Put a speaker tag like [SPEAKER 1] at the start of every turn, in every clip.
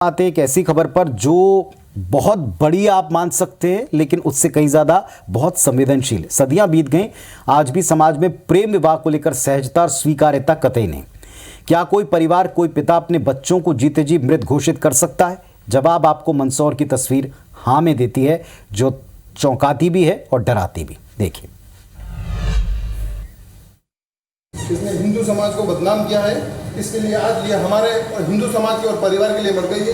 [SPEAKER 1] आते एक ऐसी खबर पर जो बहुत बड़ी आप मान सकते हैं, लेकिन उससे कहीं ज्यादा बहुत संवेदनशील। सदियां बीत गईं, आज भी समाज में प्रेम विवाह को लेकर सहजता और स्वीकार्यता कतई नहीं। क्या कोई परिवार, कोई पिता अपने बच्चों को जीते जी मृत घोषित कर सकता है? जवाब आपको मंदसौर की तस्वीर हाँ में देती है, जो चौंकाती भी है और डराती भी। देखिए।
[SPEAKER 2] इसने हिंदू समाज को बदनाम किया है, इसके लिए आज ये हमारे हिंदू समाज के और परिवार के लिए मर गई है।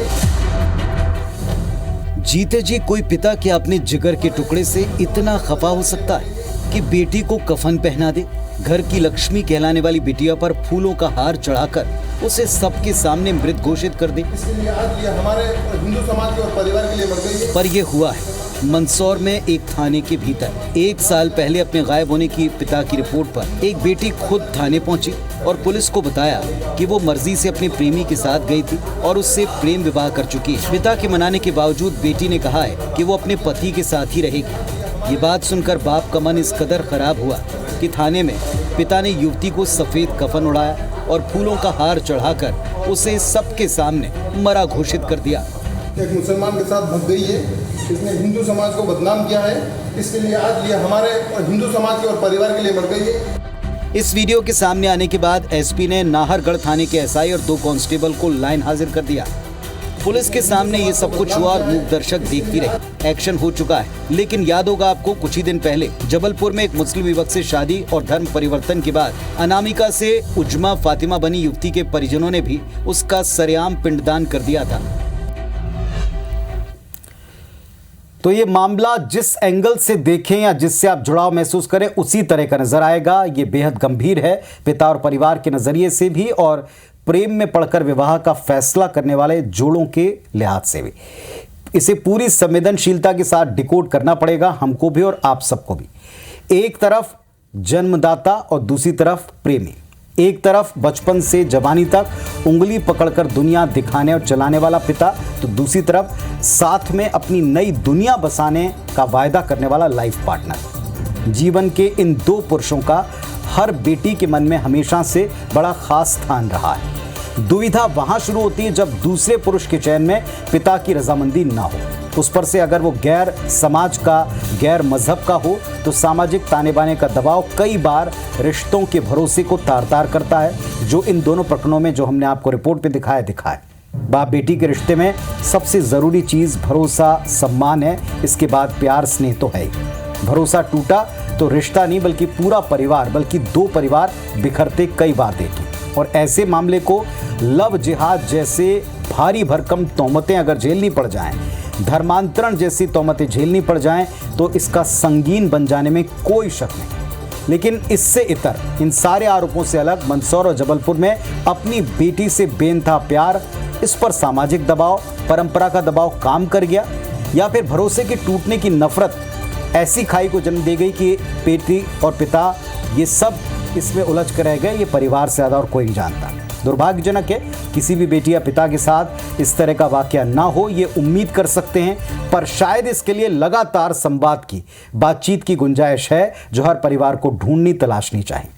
[SPEAKER 1] जीते जी कोई पिता क्या अपने जिगर के टुकड़े से इतना खफा हो सकता है कि बेटी को कफन पहना दे, घर की लक्ष्मी कहलाने वाली बिटिया पर फूलों का हार चढ़ाकर उसे सबके सामने मृत घोषित कर दे?
[SPEAKER 2] इसके लिए आज ये हमारे हिंदू समाज के और परिवार के लिए मर गई है।
[SPEAKER 1] पर यह हुआ है मंदसौर में एक थाने के भीतर। 1 साल पहले अपने गायब होने की पिता की रिपोर्ट पर एक बेटी खुद थाने पहुंची और पुलिस को बताया कि वो मर्जी से अपने प्रेमी के साथ गई थी और उससे प्रेम विवाह कर चुकी है। पिता के मनाने के बावजूद बेटी ने कहा है कि वो अपने पति के साथ ही रहेगी। ये बात सुनकर बाप का मन इस कदर खराब हुआ कि थाने में पिता ने युवती को सफेद कफन उड़ाया और फूलों का हार चढ़ाकर उसे सबके सामने मरा घोषित कर दिया।
[SPEAKER 2] एक मुसलमान के साथ भग गई है, इसने हिंदू समाज को बदनाम किया है, इसके लिए आज ये हमारे हिंदू समाज के और परिवार के लिए मर गई है।
[SPEAKER 1] इस वीडियो के सामने आने के बाद एसपी ने नाहरगढ़ थाने के एसआई और 2 कांस्टेबल को लाइन हाजिर कर दिया। पुलिस के सामने ये सब कुछ हुआ और मूक दर्शक देखती रही। एक्शन हो चुका है, लेकिन याद होगा आपको, कुछ ही दिन पहले जबलपुर में एक मुस्लिम युवक से शादी और धर्म परिवर्तन के बाद अनामिका से उज्मा फातिमा बनी युवती के परिजनों ने भी उसका सरेआम पिंडदान कर दिया था। तो ये मामला जिस एंगल से देखें या जिससे आप जुड़ाव महसूस करें उसी तरह का नजर आएगा। ये बेहद गंभीर है, पिता और परिवार के नजरिए से भी और प्रेम में पड़कर विवाह का फैसला करने वाले जोड़ों के लिहाज से भी। इसे पूरी संवेदनशीलता के साथ डिकोड करना पड़ेगा, हमको भी और आप सबको भी। एक तरफ जन्मदाता और दूसरी तरफ प्रेमी। एक तरफ बचपन से जवानी तक उंगली पकड़कर दुनिया दिखाने और चलाने वाला पिता, तो दूसरी तरफ साथ में अपनी नई दुनिया बसाने का वायदा करने वाला लाइफ पार्टनर। जीवन के इन 2 पुरुषों का हर बेटी के मन में हमेशा से बड़ा खास स्थान रहा है। दुविधा वहां शुरू होती है जब दूसरे पुरुष के चयन में पिता की रजामंदी ना हो। उस पर से अगर वो गैर समाज का, गैर मजहब का हो, तो सामाजिक ताने बाने का दबाव कई बार रिश्तों के भरोसे को तार तार करता है, जो इन दोनों प्रकरणों में जो हमने आपको रिपोर्ट पे दिखाया है। बाप बेटी के रिश्ते में सबसे जरूरी चीज भरोसा, सम्मान है। इसके बाद प्यार, स्नेह तो है ही। भरोसा टूटा तो रिश्ता नहीं बल्कि पूरा परिवार, बल्कि 2 परिवार बिखरते कई बार देखे। और ऐसे मामले को लव जिहाद जैसे भारी भरकम तोहमतें अगर झेलनी पड़ जाएं, धर्मांतरण जैसी तोहमतें झेलनी पड़ जाएं, तो इसका संगीन बन जाने में कोई शक नहीं। लेकिन इससे इतर, इन सारे आरोपों से अलग, मंदसौर और जबलपुर में अपनी बेटी से बेनथा प्यार, इस पर सामाजिक दबाव, परंपरा का दबाव काम कर गया, या फिर भरोसे के टूटने की नफरत ऐसी खाई को जन्म दे गई कि बेटी और पिता ये सब इसमें उलझ कर रह गए। ये परिवार से ज़्यादा और कोई नहीं जानता। दुर्भाग्यजनक है, किसी भी बेटी या पिता के साथ इस तरह का वाकया ना हो, ये उम्मीद कर सकते हैं, पर शायद इसके लिए लगातार संवाद की, बातचीत की गुंजाइश है, जो हर परिवार को ढूंढनी, तलाशनी चाहिए।